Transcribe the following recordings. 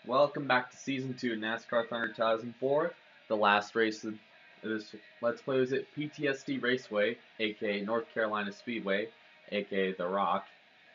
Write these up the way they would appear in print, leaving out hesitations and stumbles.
Welcome back to Season 2 of NASCAR Thunder 2004. The last race of this Let's Play was at PTSD Raceway, aka North Carolina Speedway, aka The Rock,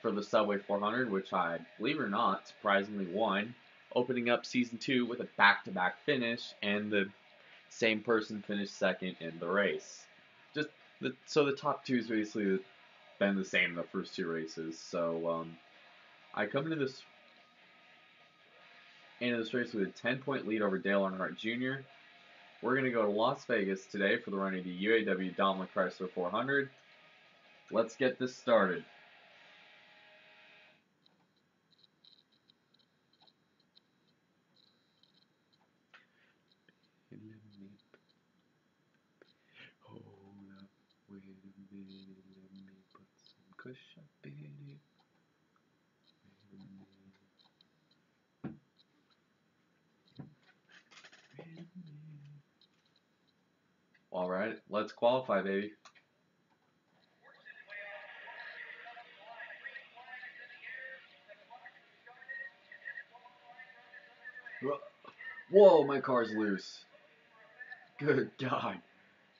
for the Subway 400, which I, believe it or not, surprisingly won, opening up Season 2 with a back-to-back finish, and the same person finished second in the race. So the top two has basically been the same in the first two races. So I come into this race with a 10-point lead over Dale Earnhardt Jr. We're going to go to Las Vegas today for the running of the UAW Dalmer Chrysler 400. Let's get this started. Hold up, wait a minute, let me put some kush up in it. Alright, let's qualify, baby. Whoa, my car's loose. Good God.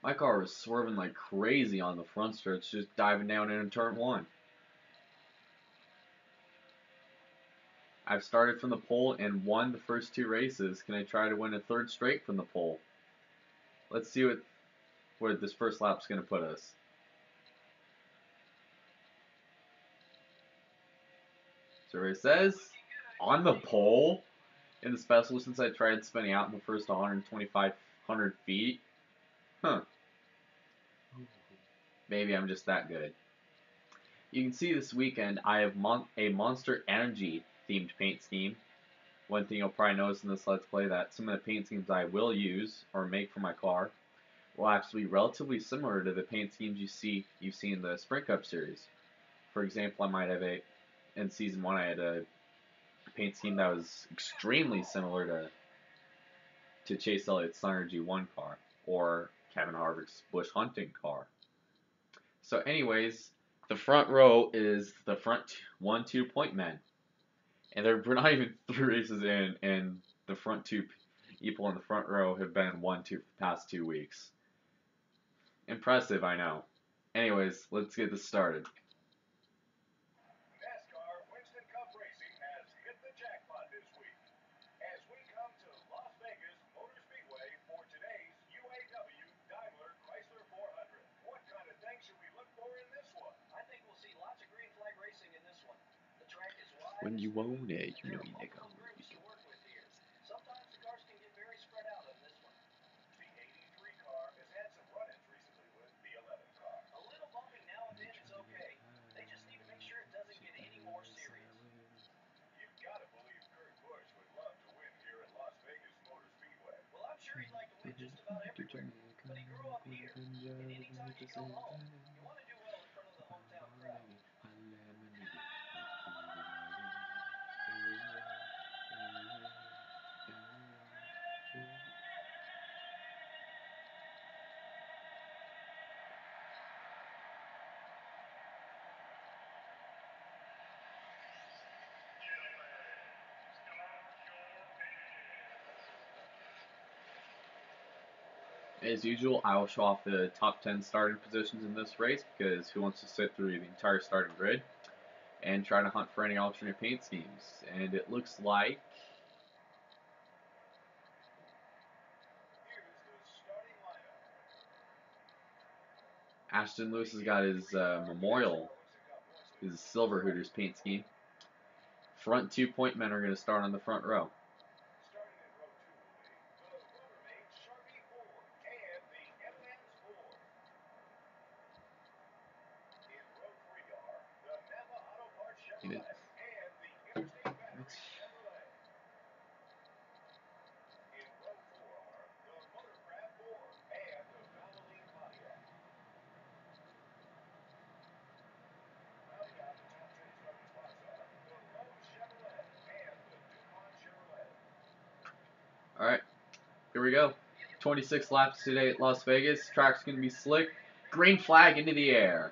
My car was swerving like crazy on the front stretch, just diving down into turn one. I've started from the pole and won the first two races. Can I try to win a third straight from the pole? Let's see where this first lap's going to put us. So it says, on the pole in the special since I tried spinning out in the first 1,250 feet. Huh. Maybe I'm just that good. You can see this weekend I have a Monster Energy themed paint scheme. One thing you'll probably notice in this Let's Play that some of the paint schemes I will use or make for my car will actually be relatively similar to the paint schemes you've seen in the Sprint Cup series. For example, I might have in Season 1 I had a paint scheme that was extremely similar to Chase Elliott's Thunder G1 car or Kevin Harvick's Busch Hunting car. So anyways, the front row is the front 1-2 point men. And we're not even 3 races in, and the front two people in the front row have been 1-2 for the past 2 weeks. Impressive, I know. Anyways, let's get this started. NASCAR Winston Cup Racing has hit the jackpot this week as we come to Las Vegas Motor Speedway for today's UAW Dalmer Chrysler 400. What kind of things should we look for in this one? I think we'll see lots of green flag racing in this one. The track is wide. When you own it, you know you nigga. Sometimes the cars can get very spread out on this one. The 83 car has had some run-ins recently with the 11 car. A little bumping now and then is okay. They just need to make sure it doesn't get any more serious. You've got to believe Kurt Busch would love to win here at Las Vegas Motor Speedway. Well, I'm sure he'd like to win just about everywhere. But he grew up here, and anytime you come home, you want to do well in front of the hometown crowd. As usual, I will show off the top 10 starting positions in this race because who wants to sit through the entire starting grid and try to hunt for any alternate paint schemes? And it looks like Ashton Lewis has got his Memorial, his Silver Hooters paint scheme. Front 2 point men are going to start on the front row. Alright, here we go. 26 laps today at Las Vegas. Track's going to be slick. Green flag into the air.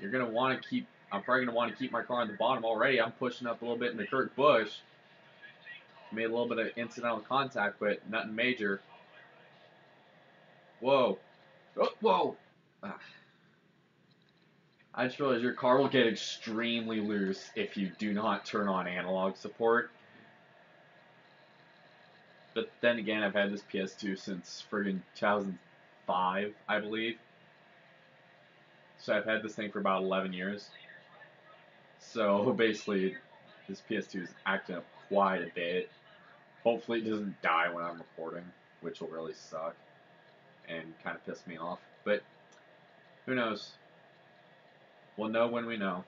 You're going to want to keep I'm probably going to want to keep my car on the bottom already. I'm pushing up a little bit into Kurt Busch. Made a little bit of incidental contact, but nothing major. Whoa. Oh, whoa. Ah. I just realized your car will get extremely loose if you do not turn on analog support. But then again, I've had this PS2 since friggin' 2005, I believe. So I've had this thing for about 11 years. So basically, this PS2 is acting up quite a bit. Hopefully, it doesn't die when I'm recording, which will really suck and kind of piss me off. But who knows? We'll know when we know.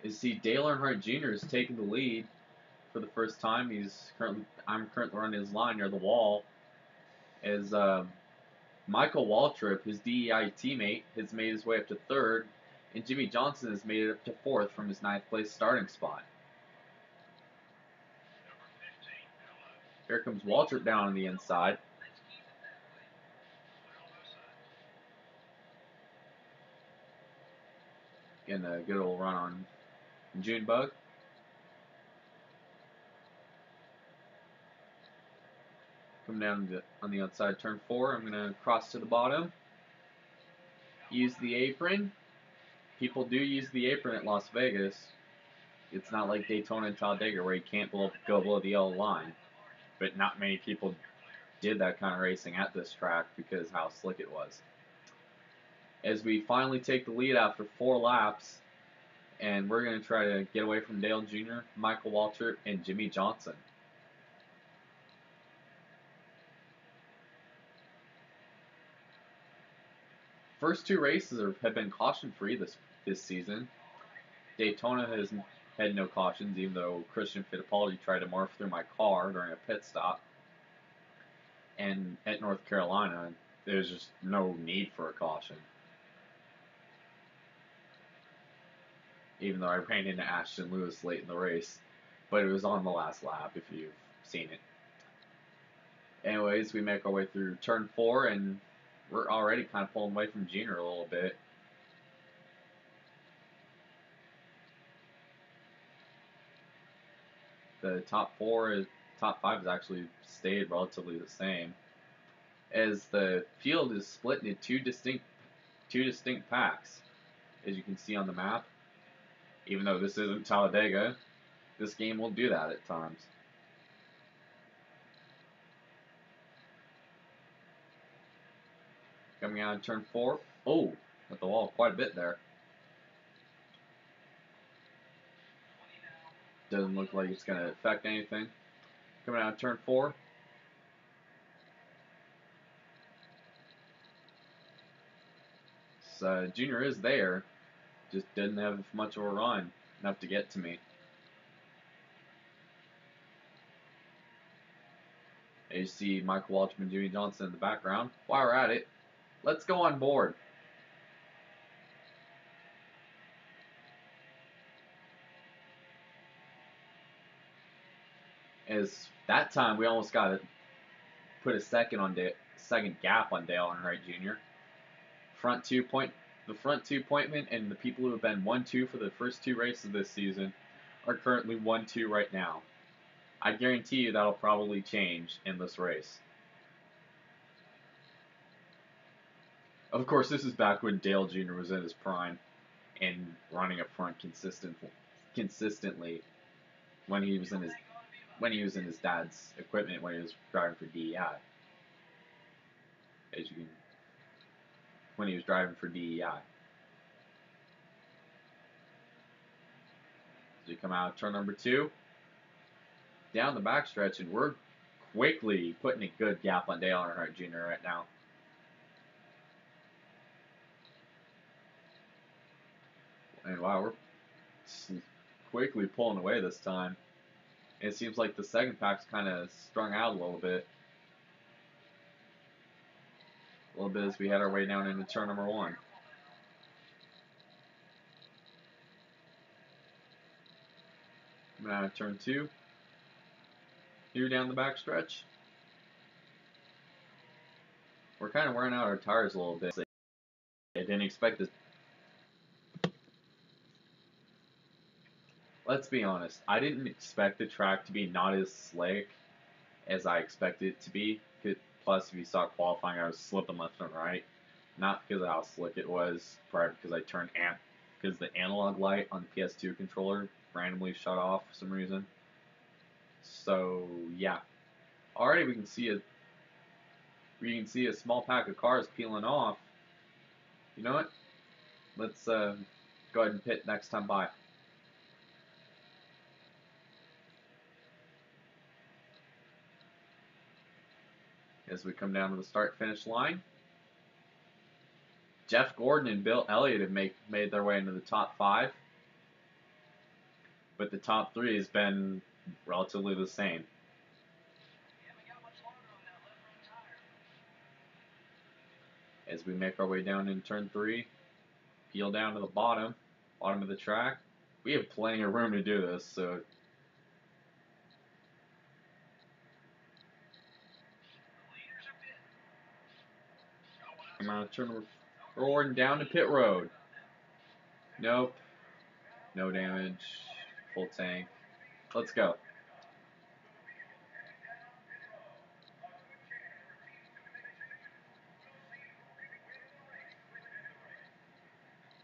You see, Dale Earnhardt Jr. is taking the lead for the first time. I'm currently running his line near the wall. As Michael Waltrip, his DEI teammate, has made his way up to third, and Jimmy Johnson has made it up to fourth from his ninth place starting spot. Here comes Waltrip down on the inside. Getting a good old run on Junebug. Come down on the outside turn 4. I'm going to cross to the bottom. Use the apron. People do use the apron at Las Vegas. It's not like Daytona and Talladega where you can't go below the yellow line. But not many people did that kind of racing at this track because how slick it was. As we finally take the lead after 4 laps, and we're going to try to get away from Dale Jr., Michael Waltrip, and Jimmy Johnson. First 2 races have been caution-free this season. Daytona has had no cautions, even though Christian Fittipaldi tried to morph through my car during a pit stop. And at North Carolina, there's just no need for a caution. Even though I ran into Ashton Lewis late in the race. But it was on the last lap, if you've seen it. Anyways, we make our way through turn 4, and we're already kind of pulling away from Junior a little bit. The top 5 has actually stayed relatively the same, as the field is split into two distinct packs, as you can see on the map. Even though this isn't Talladega, this game will do that at times. Coming out of turn 4. Oh, hit the wall quite a bit there. Doesn't look like it's going to affect anything. Coming out of turn 4. So, Junior is there, just didn't have much of a run, enough to get to me. As you see Michael Waltrip and Jimmy Johnson in the background. While we're at it, let's go on board. As that time we almost got to put a second gap on Dale Earnhardt Jr. The front 2 pointmen and the people who have been 1-2 for the first 2 races this season are currently 1-2 right now. I guarantee you that'll probably change in this race. Of course, this is back when Dale Jr. was in his prime and running up front consistently when he was in his dad's equipment when he was driving for DEI. When he was driving for DEI. As we come out of turn number 2, down the backstretch, and we're quickly putting a good gap on Dale Earnhardt Jr. right now. And wow, we're quickly pulling away this time. It seems like the second pack's kind of strung out a little bit. As we head our way down into turn number 1. Coming out of turn 2. Here down the backstretch. We're kind of wearing out our tires a little bit. I didn't expect this. Let's be honest. I didn't expect the track to be not as slick as I expected it to be. Plus, if you saw qualifying, I was slipping left and right. Not because of how slick it was, probably because I turned because the analog light on the PS2 controller randomly shut off for some reason. So yeah, already we can see a small pack of cars peeling off. You know what? Let's go ahead and pit next time by. As we come down to the start-finish line, Jeff Gordon and Bill Elliott have made their way into the top 5, but the top 3 has been relatively the same. As we make our way down in turn 3, peel down to the bottom of the track. We have plenty of room to do this, so come on, turn forward down to pit road. Nope. No damage. Full tank. Let's go.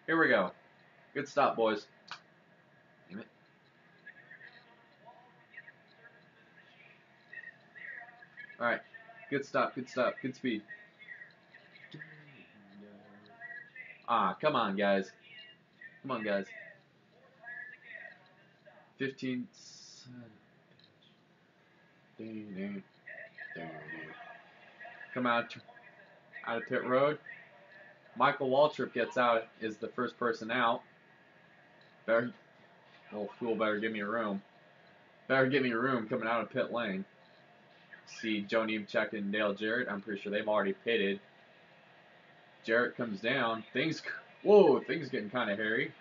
Here we go. Good stop, boys. Damn it. Alright. Good stop, good stop, good speed. Ah, come on, guys. Come on, guys. 15. Come out of pit road. Michael Waltrip gets out, is the first person out. Better, little fool, better give me room. Better give me room coming out of pit lane. See Joe Nemechek and Dale Jarrett. I'm pretty sure they've already pitted. Jarrett comes down. Things getting kind of hairy.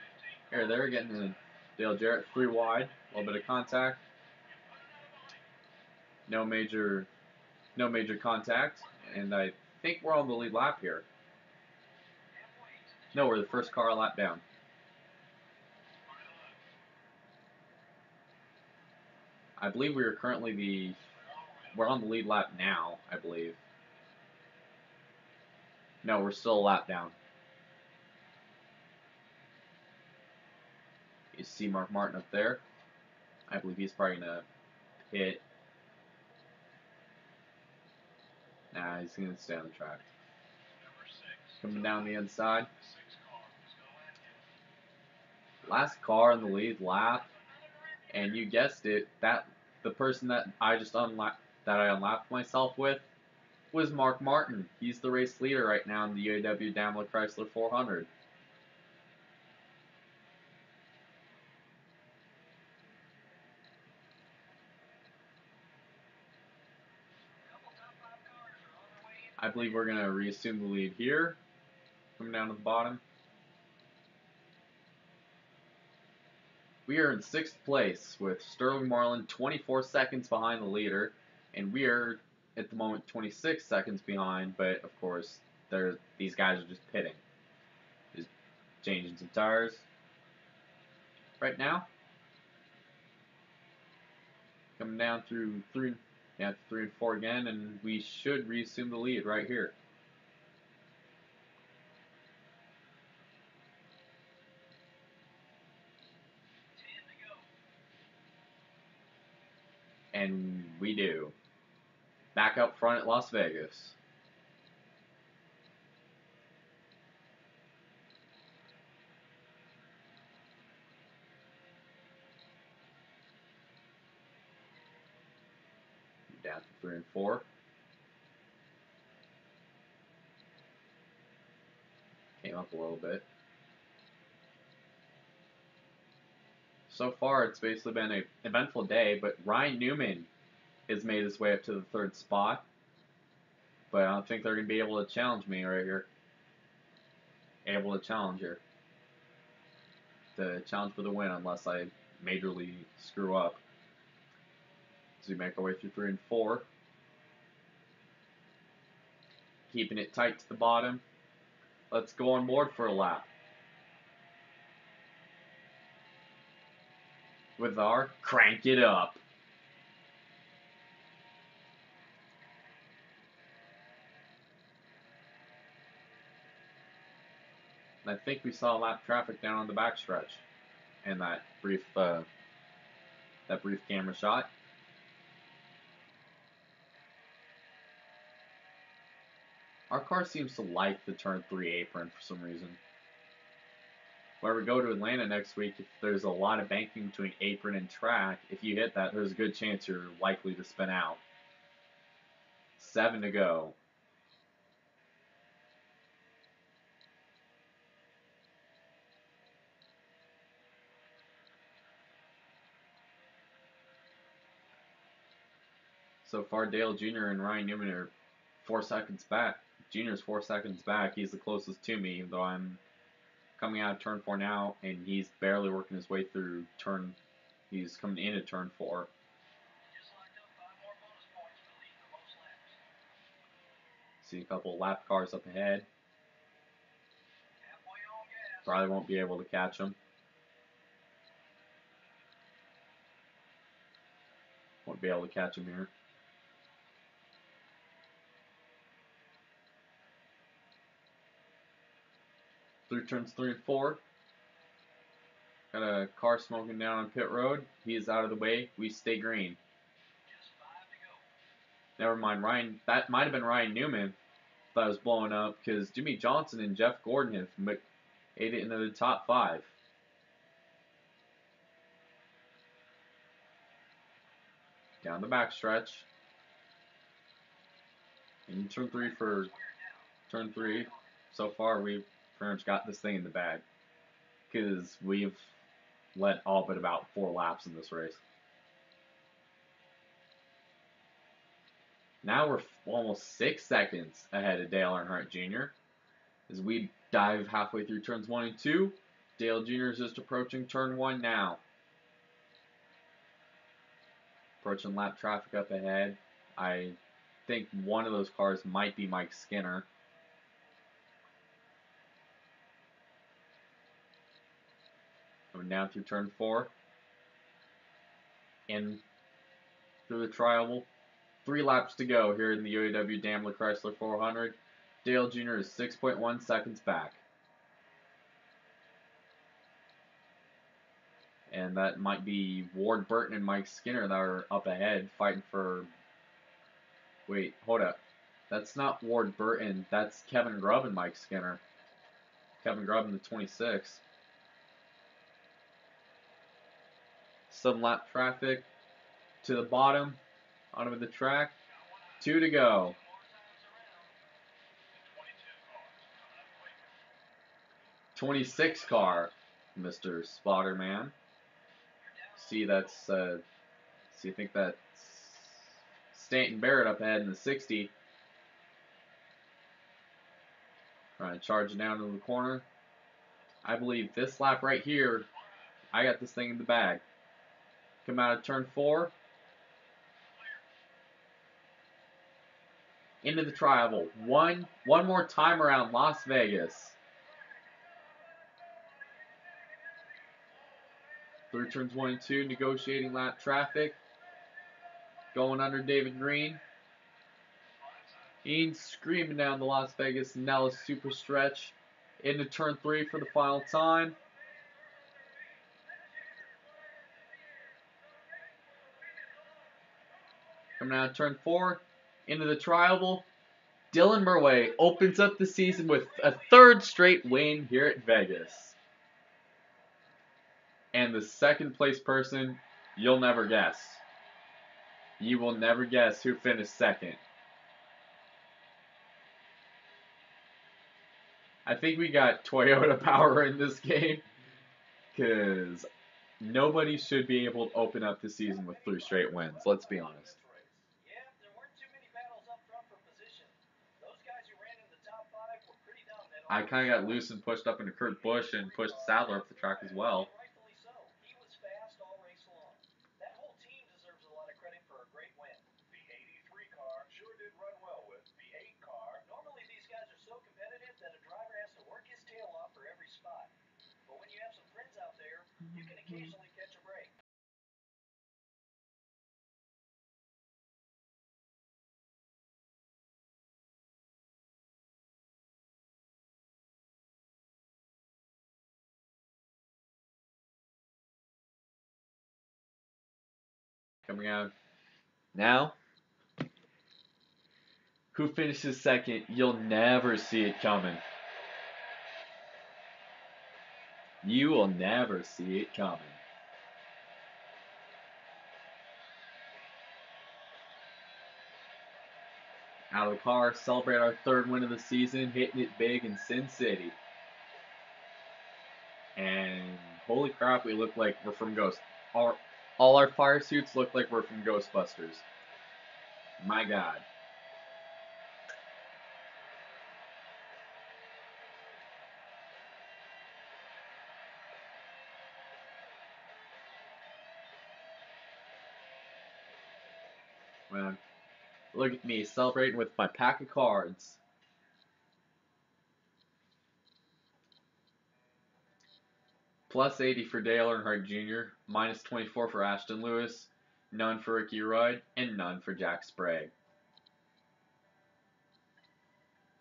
Here, they're getting in. Dale Jarrett 3 wide. A little bit of contact. No major contact. And I think we're on the lead lap here. No, we're the first car a lap down. I believe we are currently we're on the lead lap now, I believe. No, we're still a lap down. You see Mark Martin up there. I believe he's probably going to pit. Nah, he's going to stay on the track. Coming down the inside. Last car in the lead lap. And you guessed it, that the person that I just unlapped myself with was Mark Martin. He's the race leader right now in the UAW Dalmer Chrysler 400. I believe we're going to reassume the lead here. Coming down to the bottom. We are in 6th place with Sterling Marlin 24 seconds behind the leader, and we are at the moment 26 seconds behind, but of course these guys are just pitting. Just changing some tires. Right now, coming down through 3 and 4 again, and we should reassume the lead right here. And we do. Back up front at Las Vegas. Down to 3 and 4. Came up a little bit. So far, it's basically been an eventful day, but Ryan Newman has made his way up to the 3rd spot. But I don't think they're going to be able to challenge me right here. Able to challenge here. To challenge for the win unless I majorly screw up. As we make our way through 3 and 4. Keeping it tight to the bottom. Let's go on board for a lap. With our crank it up. And I think we saw lap traffic down on the backstretch in that brief camera shot. Our car seems to like the turn 3 apron for some reason. When we go to Atlanta next week, if there's a lot of banking between apron and track, if you hit that, there's a good chance you're likely to spin out. 7 to go. So far, Dale Jr. and Ryan Newman are 4 seconds back. Jr.'s 4 seconds back. He's the closest to me, though I'm coming out of turn 4 now, and he's barely working his way through turn. He's coming into turn 4. See a couple lap cars up ahead. Probably won't be able to catch him. Won't be able to catch him here. Through turns 3 and 4. Got a car smoking down on pit road. He is out of the way. We stay green. Never mind, Ryan. That might have been Ryan Newman that was blowing up because Jimmy Johnson and Jeff Gordon have made it into the top 5. Down the backstretch. In turn 3 for turn 3. So far, we've pretty much got this thing in the bag because we've led all but about 4 laps in this race. Now we're almost 6 seconds ahead of Dale Earnhardt Jr. As we dive halfway through turns 1 and 2. Dale Jr. is just approaching turn 1 now. Approaching lap traffic up ahead. I think one of those cars might be Mike Skinner. Coming down through turn 4. In through the tri-oval. 3 laps to go here in the UAW Dalmer Chrysler 400. Dale Jr. is 6.1 seconds back. And that might be Ward Burton and Mike Skinner that are up ahead fighting for... Wait, hold up. That's not Ward Burton. That's Kevin Grubb and Mike Skinner. Kevin Grubb in the 26. Some lap traffic to the bottom, onto the track. 2 to go. 26 car, Mr. Spotterman. See, that's, I think that's Stanton Barrett up ahead in the 60. Trying to charge it down to the corner. I believe this lap right here, I got this thing in the bag. Come out of turn 4. Into the tri-oval. One more time around Las Vegas. Through turns 1 and 2, negotiating lap traffic. Going under David Green. He's screaming down the Las Vegas Nellis super stretch. Into turn 3 for the final time. Coming out of turn 4. Into the tri-oval. Dylan Murway opens up the season with a 3rd straight win here at Vegas. And the 2nd place person, you'll never guess. You will never guess who finished 2nd. I think we got Toyota power in this game. Because nobody should be able to open up the season with 3 straight wins. Let's be honest. I kind of got loose and pushed up into Kurt Busch and pushed Sadler up the track as well. Coming out now. Who finishes second? You'll never see it coming. You will never see it coming. Out of the car, celebrate our third win of the season, hitting it big in Sin City. And holy crap, we look like we're from Ghost. All our fire suits look like we're from Ghostbusters. My God. Man, look at me celebrating with my pack of cards. Plus 80 for Dale Earnhardt Jr., minus 24 for Ashton Lewis, none for Ricky Rudd, and none for Jack Sprague.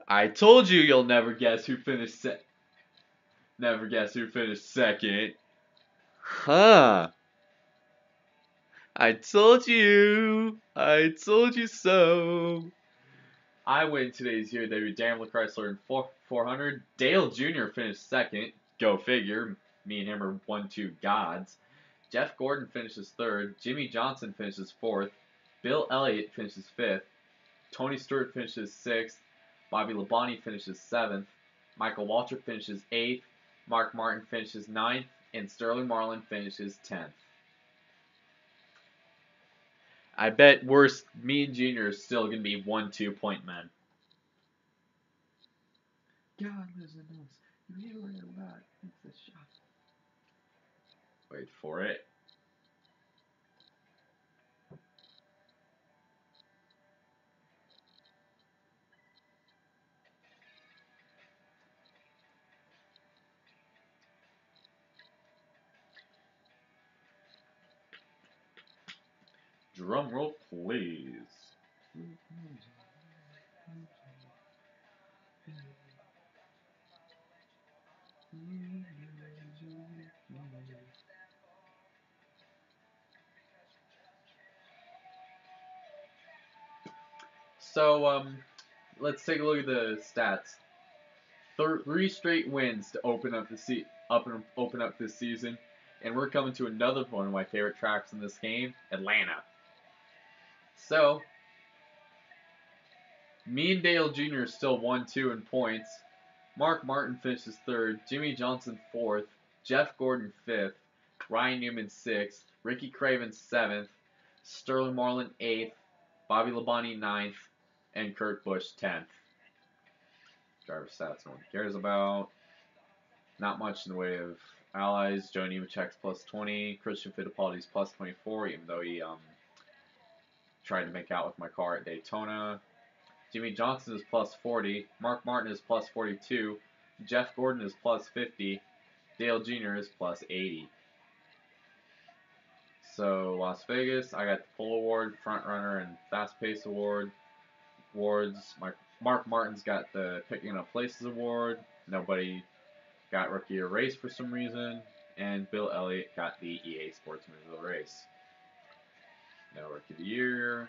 I told you you'll never guess who finished second. Huh. I told you so. I win today's UAW Dalmer Chrysler in 400. Dale Jr. finished second. Go figure. Me and him are 1-2 gods. Jeff Gordon finishes third. Jimmy Johnson finishes fourth. Bill Elliott finishes fifth. Tony Stewart finishes sixth. Bobby Labonte finishes seventh. Michael Waltrip finishes eighth. Mark Martin finishes ninth. And Sterling Marlin finishes 10th. I bet me and Junior are still going to be 1-2 point men. God lives in us. You hear where you're at. It's the shot. Wait for it. Drum roll, please. So, let's take a look at the stats. 3 straight wins to open up this season, and we're coming to another one of my favorite tracks in this game, Atlanta. So, me and Dale Jr. are still 1-2 in points. Mark Martin finishes third. Jimmy Johnson fourth. Jeff Gordon fifth. Ryan Newman sixth. Ricky Craven seventh. Sterling Marlin eighth. Bobby Labonte ninth. And Kurt Busch 10th. Driver stats no one cares about. Not much in the way of allies. Joe Nemechek's plus 20. Christian Fittipaldi's plus 24, even though he tried to make out with my car at Daytona. Jimmy Johnson is plus 40. Mark Martin is plus 42. Jeff Gordon is plus 50. Dale Jr. is plus 80. So, Las Vegas, I got the Pole Award, Front Runner, and Fast Pace awards. Mark Martin's got the Picking Up Places award. Nobody got Rookie of the Race for some reason. And Bill Elliott got the EA Sportsman of the Race. No Rookie of the Year.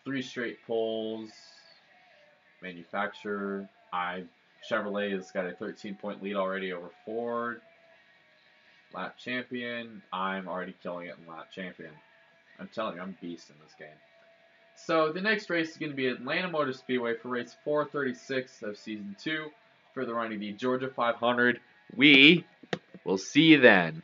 3 straight poles. Manufacturer. Chevrolet has got a 13-point lead already over Ford. Lap champion. I'm already killing it in lap champion. I'm telling you, I'm a beast in this game. So the next race is going to be Atlanta Motor Speedway for race 436 of season 2 for the running the Georgia 500. We will see you then.